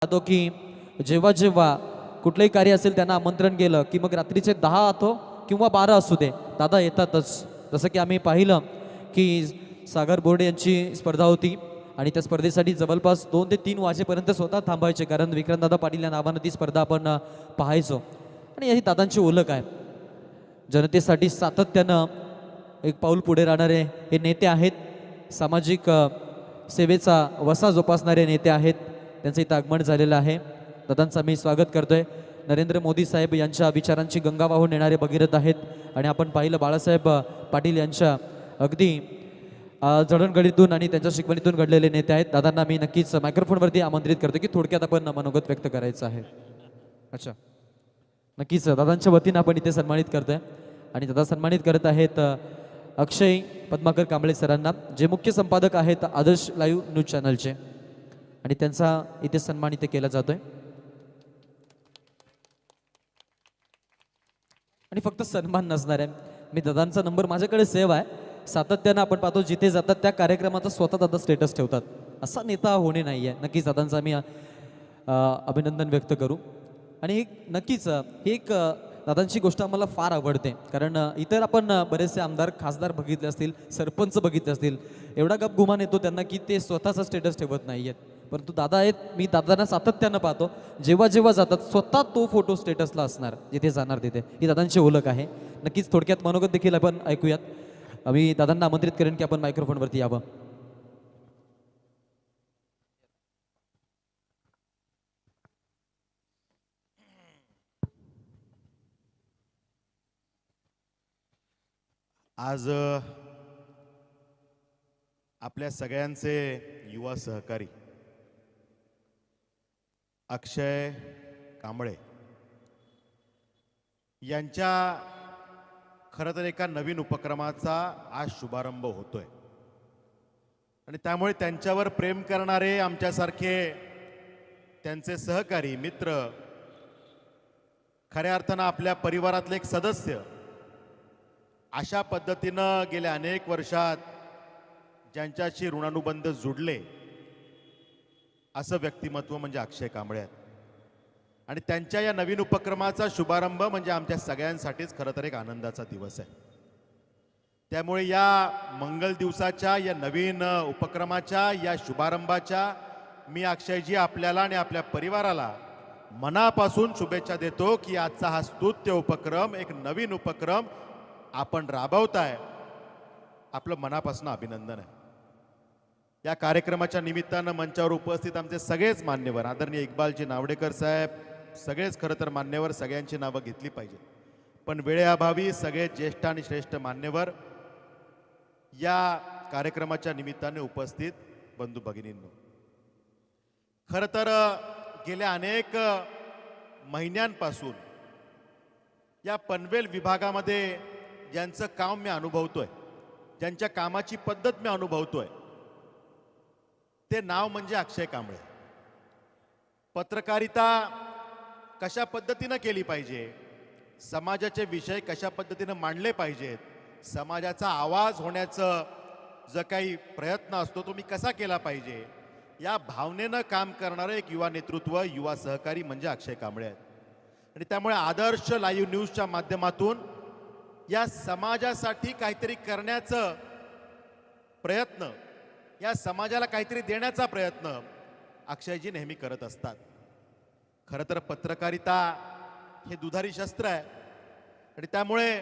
पाहतो की जेव्हा जेव्हा कुठलंही कार्य असेल त्यांना आमंत्रण गेलं की मग रात्रीचे 10 असो किंवा 12 असू दे, दादा येतातच. जसं की आम्ही पाहिलं की सागर बोर्डे यांची स्पर्धा होती आणि त्या स्पर्धेसाठी जवळपास 2 ते 3 वाजेपर्यंत स्वतः थांबायचे, कारण विक्रमदादा पाटील या नावानं ती स्पर्धा आपण पाहायचो. आणि ही दादांची ओळख आहे. जनतेसाठी सातत्यानं एक पाऊल पुढे राहणारे हे नेते आहेत. सामाजिक सेवेचा वसा जोपासणारे नेते आहेत. त्यांचं इथं आगमन झालेलं आहे. दादांचं मी स्वागत करतोय. नरेंद्र मोदी साहेब यांच्या विचारांची गंगा वाहून येणारे भगीरथ आहेत. आणि आपण पाहिलं बाळासाहेब पाटील यांच्या अगदी जडणघडीतून आणि त्यांच्या शिकवणीतून घडलेले नेते आहेत. दादांना मी नक्कीच मायक्रोफोनवरती आमंत्रित करतो की थोडक्यात आपण मनोगत व्यक्त करायचं आहे. अच्छा, नक्कीच दादांच्या वतीनं आपण इथे सन्मानित करतोय. आणि दादा सन्मानित करत आहेत अक्षय पद्माकर कांबळे सरांना, जे मुख्य संपादक आहेत आदर्श लाईव्ह न्यूज चॅनलचे. आणि त्यांचा इथे सन्मान इथे केला जातोय. आणि फक्त सन्मान नसणार आहे, मी दादांचा नंबर माझ्याकडे सेव्ह आहे. सातत्यानं आपण पाहतो जिथे जातात त्या कार्यक्रमाचा स्वतः दादा स्टेटस ठेवतात. असा नेता होणे नाही आहे. नक्कीच दादांचा आम्ही अभिनंदन व्यक्त करू. आणि एक नक्कीच ही एक दादांची गोष्ट आम्हाला फार आवडते, कारण इतर आपण बरेचसे आमदार खासदार बघितले असतील, सरपंच बघितले असतील, एवढा गप गुमान येतो त्यांना की ते स्वतःचा स्टेटस ठेवत नाही आहेत. परंतु दादा आहेत, मी दादांना सातत्यानं पाहतो, जेव्हा जेव्हा जातात स्वतः तो फोटो स्टेटसला असणार, जिथे जाणार तिथे. ही दादांची ओळख आहे. नक्कीच थोडक्यात मनोगत देखील आपण ऐकूयात. मी दादांना आमंत्रित करेन की आपण मायक्रोफोनवरती यावं. आज आपल्या सगळ्यांचे युवा सहकारी अक्षय कांबळे यांच्या खरं तर एका नवीन उपक्रमाचा आज शुभारंभ होतोय. आणि त्यामुळे त्यांच्यावर प्रेम करणारे आमच्यासारखे त्यांचे सहकारी मित्र, खऱ्या अर्थानं आपल्या परिवारातले एक सदस्य, अशा पद्धतीनं गेल्या अनेक वर्षात ज्यांच्याशी ऋणानुबंध जुडले असं व्यक्तिमत्व म्हणजे अक्षय कांबळे आहेत. आणि त्यांच्या या नवीन उपक्रमाचा शुभारंभ म्हणजे आमच्या सगळ्यांसाठीच खरं तर एक आनंदाचा दिवस आहे. त्यामुळे या मंगल दिवसाच्या, या नवीन उपक्रमाच्या, या शुभारंभाच्या मी अक्षयजी आपल्याला आणि आपल्या परिवाराला मनापासून शुभेच्छा देतो की आजचा हा स्तुत्य उपक्रम, एक नवीन उपक्रम आपण राबवताय. आपलं मनापासून अभिनंदन आहे. या कार्यक्रमाच्या निमित्तानं मंचावर उपस्थित आमचे सगळेच मान्यवर, आदरणीय इक्बालजी नावडेकर साहेब, सगळेच खरं तर मान्यवर, सगळ्यांची नावं घेतली पाहिजे, पण वेळेअभावी सगळे ज्येष्ठ आणि श्रेष्ठ मान्यवर या कार्यक्रमाच्या निमित्ताने उपस्थित बंधू भगिनींनो, खरं तर गेल्या अनेक महिन्यांपासून या पनवेल विभागामध्ये ज्यांचं काम मी अनुभवतोय, ज्यांच्या कामाची पद्धत मी अनुभवतोय, ते नाव म्हणजे अक्षय कांबळे. पत्रकारिता कशा पद्धतीनं केली पाहिजे, समाजाचे विषय कशा पद्धतीनं मांडले पाहिजेत, समाजाचा आवाज होण्याचं जो काही प्रयत्न असतो तो मी कसा केला पाहिजे, या भावनेनं काम करणारं एक युवा नेतृत्व, युवा सहकारी म्हणजे अक्षय कांबळे आहेत. आणि त्यामुळे आदर्श लाईव्ह न्यूजच्या माध्यमातून या समाजासाठी काहीतरी करण्याचं प्रयत्न, या समाजाला काहीतरी देण्याचा प्रयत्न अक्षयजी नेहमी करत असतात. खरं तर पत्रकारिता हे दुधारी शस्त्र आहे. आणि त्यामुळे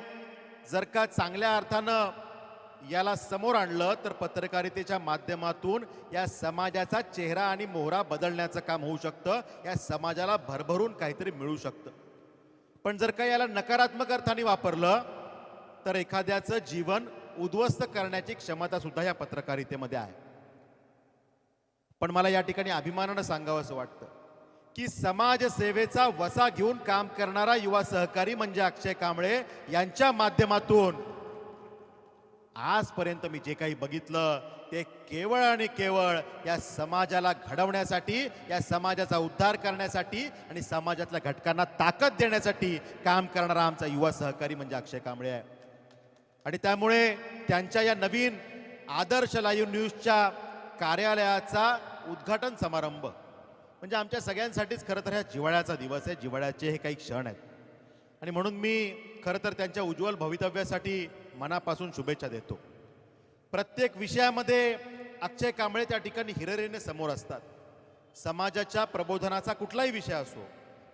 जर का चांगल्या अर्थानं याला समोर आणलं तर पत्रकारितेच्या माध्यमातून या समाजाचा चेहरा आणि मोहरा बदलण्याचं काम होऊ शकतं, या समाजाला भरभरून काहीतरी मिळू शकतं. पण जर का याला नकारात्मक अर्थाने वापरलं तर एखाद्याचं जीवन उद्ध्वस्त करण्याची क्षमता सुद्धा या पत्रकारितेमध्ये आहे. पण मला या ठिकाणी अभिमानानं सांगावं असं वाटतं की समाजसेवेचा वसा घेऊन काम करणारा युवा सहकारी म्हणजे अक्षय कांबळे यांच्या माध्यमातून आजपर्यंत मी जे काही बघितलं ते केवळ आणि केवळ या समाजाला घडवण्यासाठी, या समाजाचा उद्धार करण्यासाठी आणि समाजातल्या घटकांना ताकद देण्यासाठी काम करणारा आमचा युवा सहकारी म्हणजे अक्षय कांबळे आहे. आणि त्यामुळे त्यांच्या या नवीन आदर्श लाईव्ह न्यूजच्या कार्यालयाचा उद्घाटन समारंभ म्हणजे आमच्या सगळ्यांसाठीच खरं तर ह्या जिव्हाळ्याचा दिवस आहे, जिव्हाळ्याचे हे काही क्षण आहेत. आणि म्हणून मी खरं तर त्यांच्या उज्ज्वल भवितव्यासाठी मनापासून शुभेच्छा देतो. प्रत्येक विषयामध्ये अक्षय कांबळे त्या ठिकाणी हिरिरीने समोर असतात. समाजाच्या प्रबोधनाचा कुठलाही विषय असो,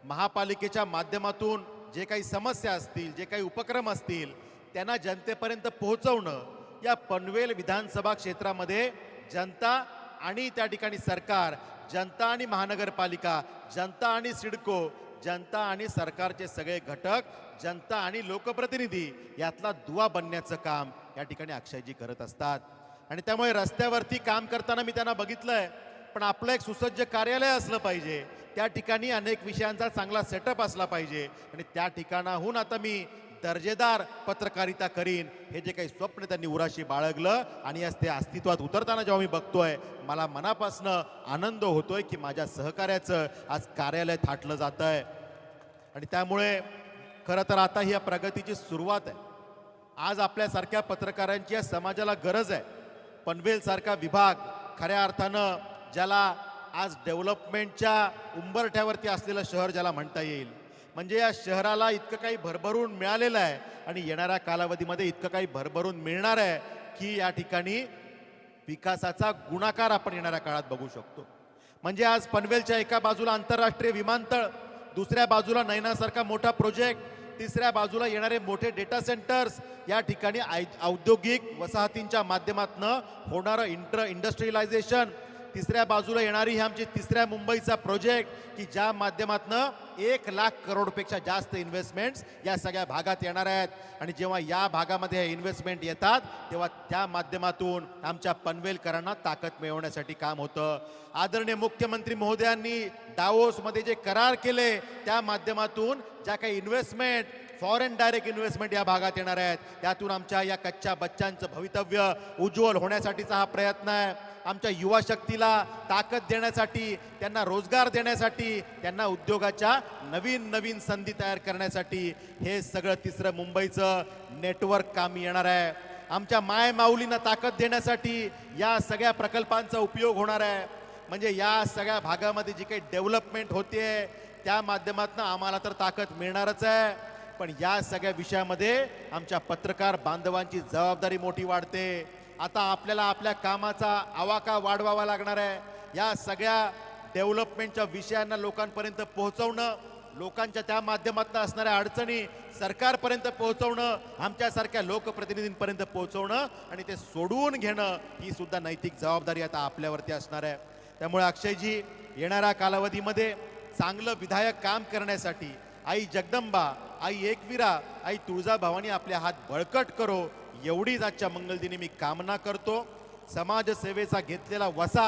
महापालिकेच्या माध्यमातून जे काही समस्या असतील, जे काही उपक्रम असतील, त्यांना जनतेपर्यंत पोहोचवणं, या पनवेल विधानसभा क्षेत्रामध्ये जनता आणि त्या ठिकाणी सरकार, जनता आणि महानगरपालिका, जनता आणि सिडको, जनता आणि सरकारचे सगळे घटक, जनता आणि लोकप्रतिनिधी यातला दुवा बनण्याचं काम या ठिकाणी अक्षयजी करत असतात. आणि त्यामुळे रस्त्यावरती काम करताना मी त्यांना बघितलंय, पण आपलं एक सुसज्ज कार्यालय असलं पाहिजे, त्या ठिकाणी अनेक विषयांचा चांगला सेटअप असला पाहिजे आणि त्या ठिकाणाहून आता मी दर्जेदार पत्रकारिता करीन हे जे काही स्वप्न त्यांनी उराशी बाळगलं आणि आज ते अस्तित्वात उतरताना जेव्हा मी बघतोय, मला मनापासनं आनंद होतोय की माझ्या सहकार्याचं आज कार्यालय थाटलं जात आहे. आणि त्यामुळे खरं तर आता ही या प्रगतीची सुरुवात आहे. आज आपल्यासारख्या पत्रकारांची या समाजाला गरज आहे. पनवेलसारखा विभाग खऱ्या अर्थानं ज्याला आज डेव्हलपमेंटच्या उंबरठ्यावरती असलेलं शहर ज्याला म्हणता येईल, म्हणजे या शहराला इतकं काही भरभरून मिळालेलं आहे आणि येणाऱ्या कालावधीमध्ये इतकं काही भरभरून मिळणार आहे की या ठिकाणी विकासाचा गुणाकार आपण येणाऱ्या काळात बघू शकतो. म्हणजे आज पनवेलच्या एका बाजूला आंतरराष्ट्रीय विमानतळ, दुसऱ्या बाजूला नैनासारखा मोठा प्रोजेक्ट, तिसऱ्या बाजूला येणारे मोठे डेटा सेंटर्स, या ठिकाणी औद्योगिक वसाहतींच्या माध्यमातून होणारं इंडस्ट्रियलायझेशन, तिसऱ्या बाजूला येणारी ही आमची तिसऱ्या मुंबईचा प्रोजेक्ट की ज्या माध्यमातून 1,00,000 करोडपेक्षा जास्त इन्व्हेस्टमेंट्स या सगळ्या भागात येणार आहेत. आणि जेव्हा या भागामध्ये हे इन्व्हेस्टमेंट येतात तेव्हा त्या माध्यमातून आमच्या पनवेलकरांना ताकद मिळवण्यासाठी काम होतं. आदरणीय मुख्यमंत्री महोदयांनी डावोसमध्ये जे करार केले त्या माध्यमातून ज्या काही इन्व्हेस्टमेंट, फॉरेन डायरेक्ट इन्व्हेस्टमेंट या भागात येणार आहेत, त्यातून आमच्या या कच्च्या बच्चांचं भवितव्य उज्ज्वल होण्यासाठीचा हा प्रयत्न आहे. आमच्या युवा शक्तीला ताकद देण्यासाठी, त्यांना रोजगार देण्यासाठी, त्यांना उद्योगाच्या नवीन नवीन संधी तयार करण्यासाठी हे सगळं तिसरं मुंबईचं नेटवर्क कामी येणार आहे. आमच्या माय माऊलींना ताकद देण्यासाठी या सगळ्या प्रकल्पांचा उपयोग होणार आहे. म्हणजे या सगळ्या भागामध्ये जी काही डेव्हलपमेंट होते त्या माध्यमातून आम्हाला तर ताकद मिळणारच आहे, पण या सगळ्या विषयामध्ये आमच्या पत्रकार बांधवांची जबाबदारी मोठी वाढते. आता आपल्याला आपल्या कामाचा आवाका वाढवावा लागणार आहे. या सगळ्या डेव्हलपमेंटच्या विषयांना लोकांपर्यंत पोहोचवणं, लोकांच्या त्या माध्यमातून असणाऱ्या अडचणी सरकारपर्यंत पोहोचवणं, आमच्यासारख्या लोकप्रतिनिधींपर्यंत पोहोचवणं आणि ते सोडवून घेणं, ही सुद्धा नैतिक जबाबदारी आता आपल्यावरती असणार आहे. त्यामुळे अक्षयजी येणाऱ्या कालावधीमध्ये चांगलं विधायक काम करण्यासाठी आई जगदंबा, आई एकविरा, आई तुळजाभवानी आपले हात बळकट करो, एवढीच आजच्या मंगलदिनी मी कामना करतो. समाजसेवेचा घेतलेला वसा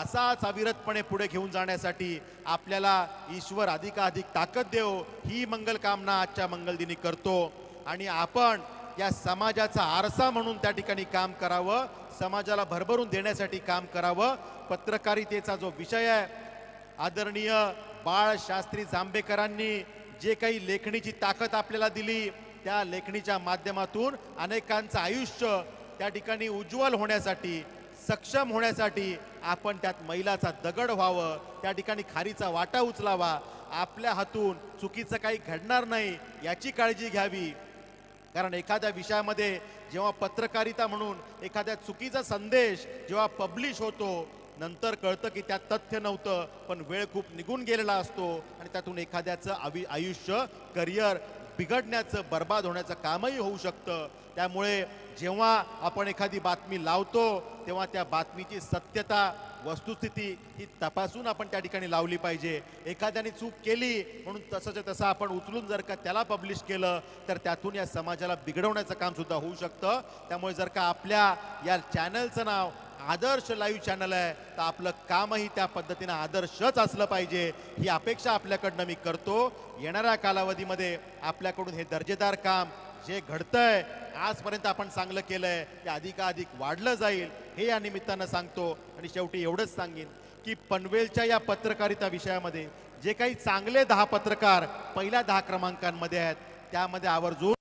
असाच अविरतपणे पुढे घेऊन जाण्यासाठी आपल्याला ईश्वर अधिकाधिक ताकद देव, ही मंगल कामना आजच्या मंगलदिनी करतो. आणि आपण या समाजाचा आरसा म्हणून त्या ठिकाणी काम करावं, समाजाला भरभरून देण्यासाठी काम करावं. पत्रकारितेचा जो विषय आहे, आदरणीय बाळ शास्त्री जांभेकरांनी जे काही लेखणीची ताकद आपल्याला दिली, त्या लेखणीच्या माध्यमातून अनेकांचं आयुष्य त्या ठिकाणी उज्ज्वल होण्यासाठी, सक्षम होण्यासाठी आपण त्यात मैलाचा दगड व्हावं, त्या ठिकाणी खारीचा वाटा उचलावा, आपल्या हातून चुकीचं काही घडणार नाही याची काळजी घ्यावी. कारण एखाद्या विषयामध्ये जेव्हा पत्रकारिता म्हणून एखाद्या चुकीचा संदेश जेव्हा पब्लिश होतो, नंतर कळतं की त्यात तथ्य नव्हतं, पण वेळ खूप निघून गेलेला असतो आणि त्यातून एखाद्याचं आयुष्य, करिअर बिघडण्याचं, बर्बाद होण्याचं कामही होऊ शकतं. त्यामुळे जेव्हा आपण एखादी बातमी लावतो तेव्हा त्या बातमीची सत्यता, वस्तुस्थिती ही तपासून आपण त्या ठिकाणी लावली पाहिजे. एखाद्याने चूक केली म्हणून तसंच्या तसं आपण उचलून जर का त्याला पब्लिश केलं तर त्यातून या समाजाला बिघडवण्याचं काम सुद्धा होऊ शकतं. त्यामुळे जर का आपल्या या चॅनलचं नाव आदर्श लाईव्ह चॅनल आहे तर आपलं कामही त्या पद्धतीनं आदर्शच असलं पाहिजे, ही अपेक्षा आपल्याकडनं मी करतो. येणाऱ्या कालावधीमध्ये आपल्याकडून हे दर्जेदार काम जे घडतंय, आजपर्यंत आपण चांगलं केलंय, ते अधिकाधिक वाढलं जाईल हे या निमित्तानं सांगतो. आणि शेवटी एवढंच सांगेन की पनवेलच्या या पत्रकारिता विषयामध्ये जे काही चांगले 10 पत्रकार पहिल्या 10 क्रमांकांमध्ये आहेत, त्यामध्ये आवर्जून